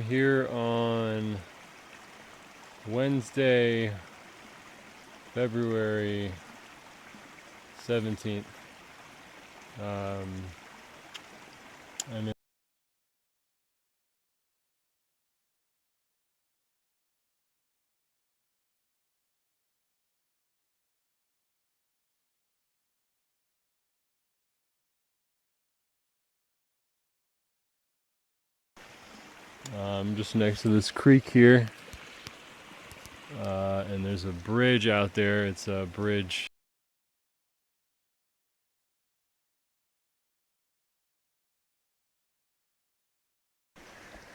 here on Wednesday, February 17th. I'm just next to this creek here, and there's a bridge out there. It's a bridge.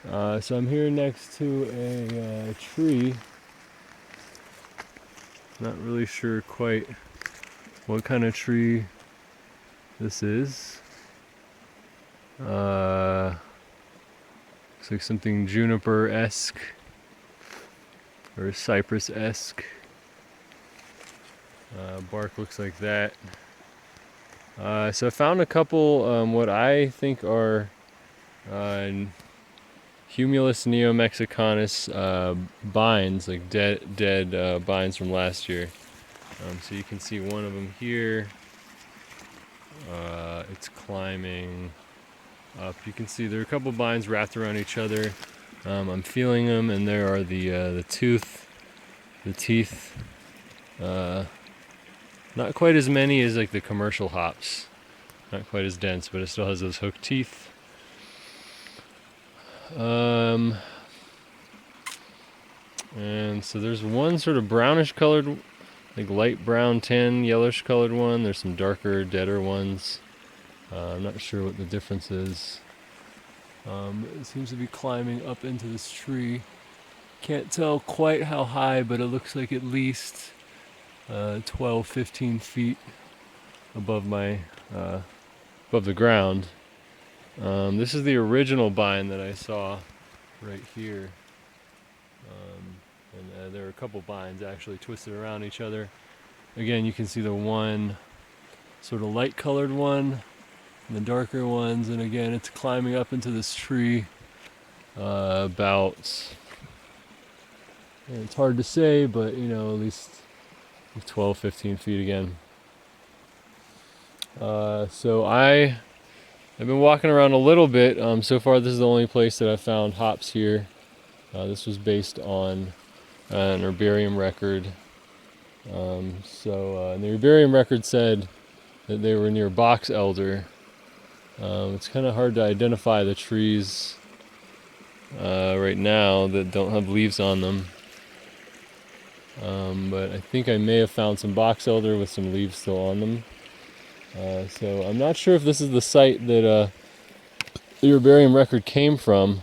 So I'm here next to a tree. Not really sure quite what kind of tree this is. Looks like something juniper-esque or cypress-esque. Bark looks like that. So I found a couple what I think are Humulus neomexicanus bines, like dead bines from last year. So you can see one of them here. It's climbing up. You can see there are a couple bines wrapped around each other. I'm feeling them, and there are the teeth. Not quite as many as like the commercial hops. Not quite as dense, but it still has those hooked teeth. And so there's one sort of brownish colored, like light brown, tan, yellowish colored one. There's some darker, deader ones. I'm not sure what the difference is. It seems to be climbing up into this tree. Can't tell quite how high, but it looks like at least 12, 15 feet above above the ground. This is the original vine that I saw right here. And there are a couple vines actually twisted around each other. Again, you can see the one sort of light colored one and the darker ones, and again it's climbing up into this tree about, it's hard to say, but you know, at least 12, 15 feet again. So I've been walking around a little bit. So far this is the only place that I've found hops here. This was based on an herbarium record. And the herbarium record said that they were near box elder. It's kind of hard to identify the trees right now that don't have leaves on them. But I think I may have found some box elder with some leaves still on them. So I'm not sure if this is the site that the herbarium record came from.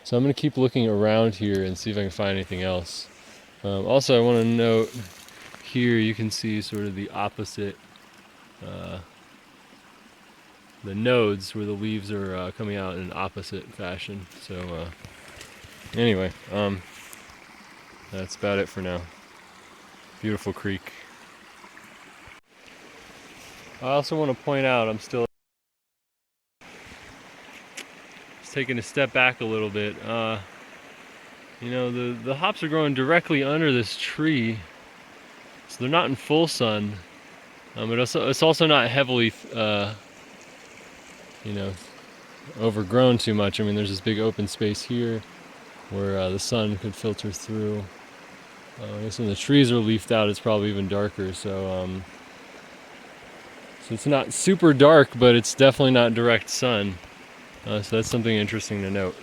So I'm going to keep looking around here and see if I can find anything else. Also, I want to note here you can see sort of the opposite, the nodes where the leaves are coming out in an opposite fashion. So anyway, that's about it for now. Beautiful creek. I also want to point out I'm still just taking a step back a little bit. You know, the hops are growing directly under this tree, so they're not in full sun. But it's also not heavily, you know, overgrown too much. I mean, there's this big open space here where the sun could filter through. I guess when the trees are leafed out, it's probably even darker. So it's not super dark, but it's definitely not direct sun. So that's something interesting to note.